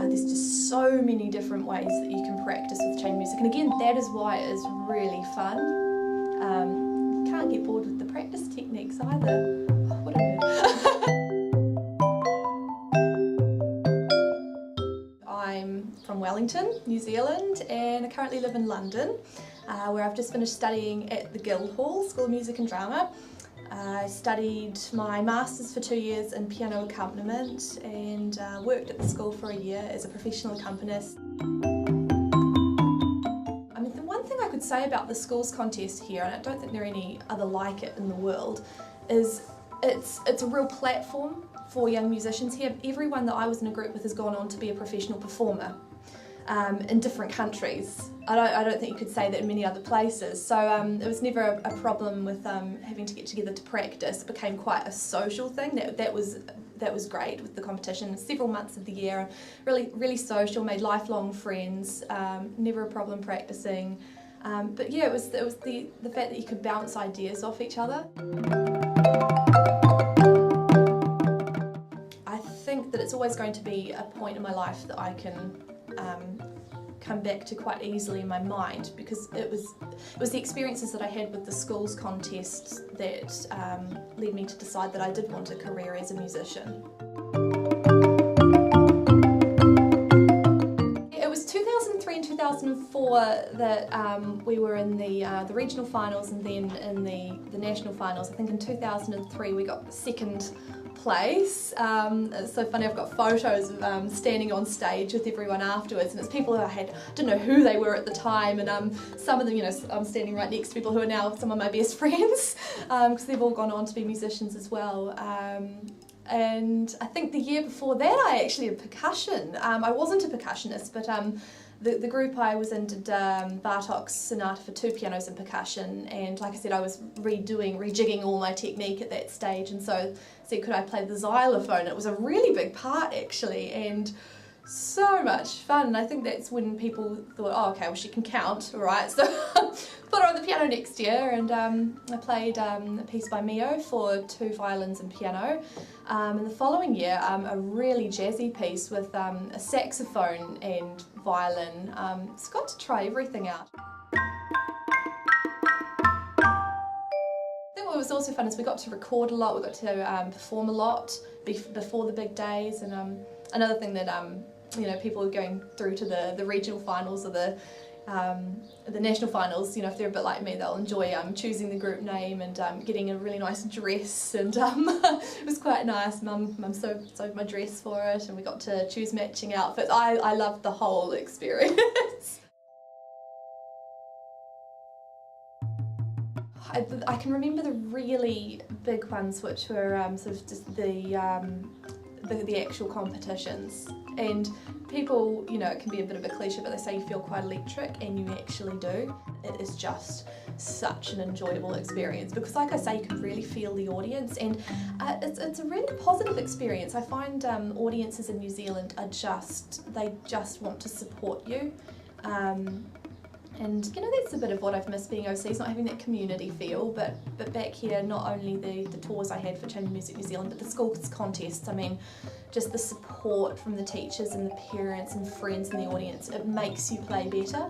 there's just so many different ways that you can practice with chamber music, and again, that is why it is really fun. Can't get bored with the practice techniques either. Oh, what a nerd. I'm from Wellington, New Zealand, and I currently live in London, where I've just finished studying at the Guildhall School of Music and Drama. I studied my Masters for 2 years in piano accompaniment and worked at the school for a year as a professional accompanist. I mean, the one thing I could say about the schools contest here, and I don't think there are any other like it in the world, is it's a real platform for young musicians here. Everyone that I was in a group with has gone on to be a professional performer in different countries. I don't think you could say that in many other places. So it was never a problem with having to get together to practice. It became quite a social thing. That was great with the competition. Several months of the year, really social, made lifelong friends. Never a problem practicing. But yeah, it was the fact that you could bounce ideas off each other. I think that it's always going to be a point in my life that I can come back to quite easily in my mind, because it was the experiences that I had with the schools contest that led me to decide that I did want a career as a musician. It was 2003 and 2004 that we were in the regional finals and then in the national finals. I think in 2003 we got second place. It's so funny, I've got photos of standing on stage with everyone afterwards, and it's people who I didn't know who they were at the time, and some of them, you know, I'm standing right next to people who are now some of my best friends, because they've all gone on to be musicians as well. And I think the year before that I actually had percussion. I wasn't a percussionist, but the group I was in did Bartók's Sonata for 2 pianos and percussion, and like I said, I was rejigging all my technique at that stage, and so said, could I play the xylophone? It was a really big part actually, and so much fun. And I think that's when people thought, oh okay, well she can count, alright, so put her on the piano next year, and I played a piece by Mio for 2 violins and piano. And the following year, a really jazzy piece with a saxophone and violin. So got to try everything out. I think what was also fun is we got to record a lot, we got to perform a lot before the big days, and another thing that you know, people are going through to the regional finals or the national finals, you know, if they're a bit like me, they'll enjoy choosing the group name and getting a really nice dress, and it was quite nice. Mum sewed my dress for it, and we got to choose matching outfits. I loved the whole experience. I can remember the really big ones, which were sort of just the actual competitions, and people, you know, it can be a bit of a cliche, but they say you feel quite electric, and you actually do. It is just such an enjoyable experience, because like I say, you can really feel the audience, and it's a really positive experience. I find audiences in New Zealand they just want to support you. And you know, that's a bit of what I've missed being overseas, not having that community feel, but back here, not only the tours I had for Chamber Music New Zealand, but the schools contests. I mean, just the support from the teachers and the parents and friends in the audience, it makes you play better.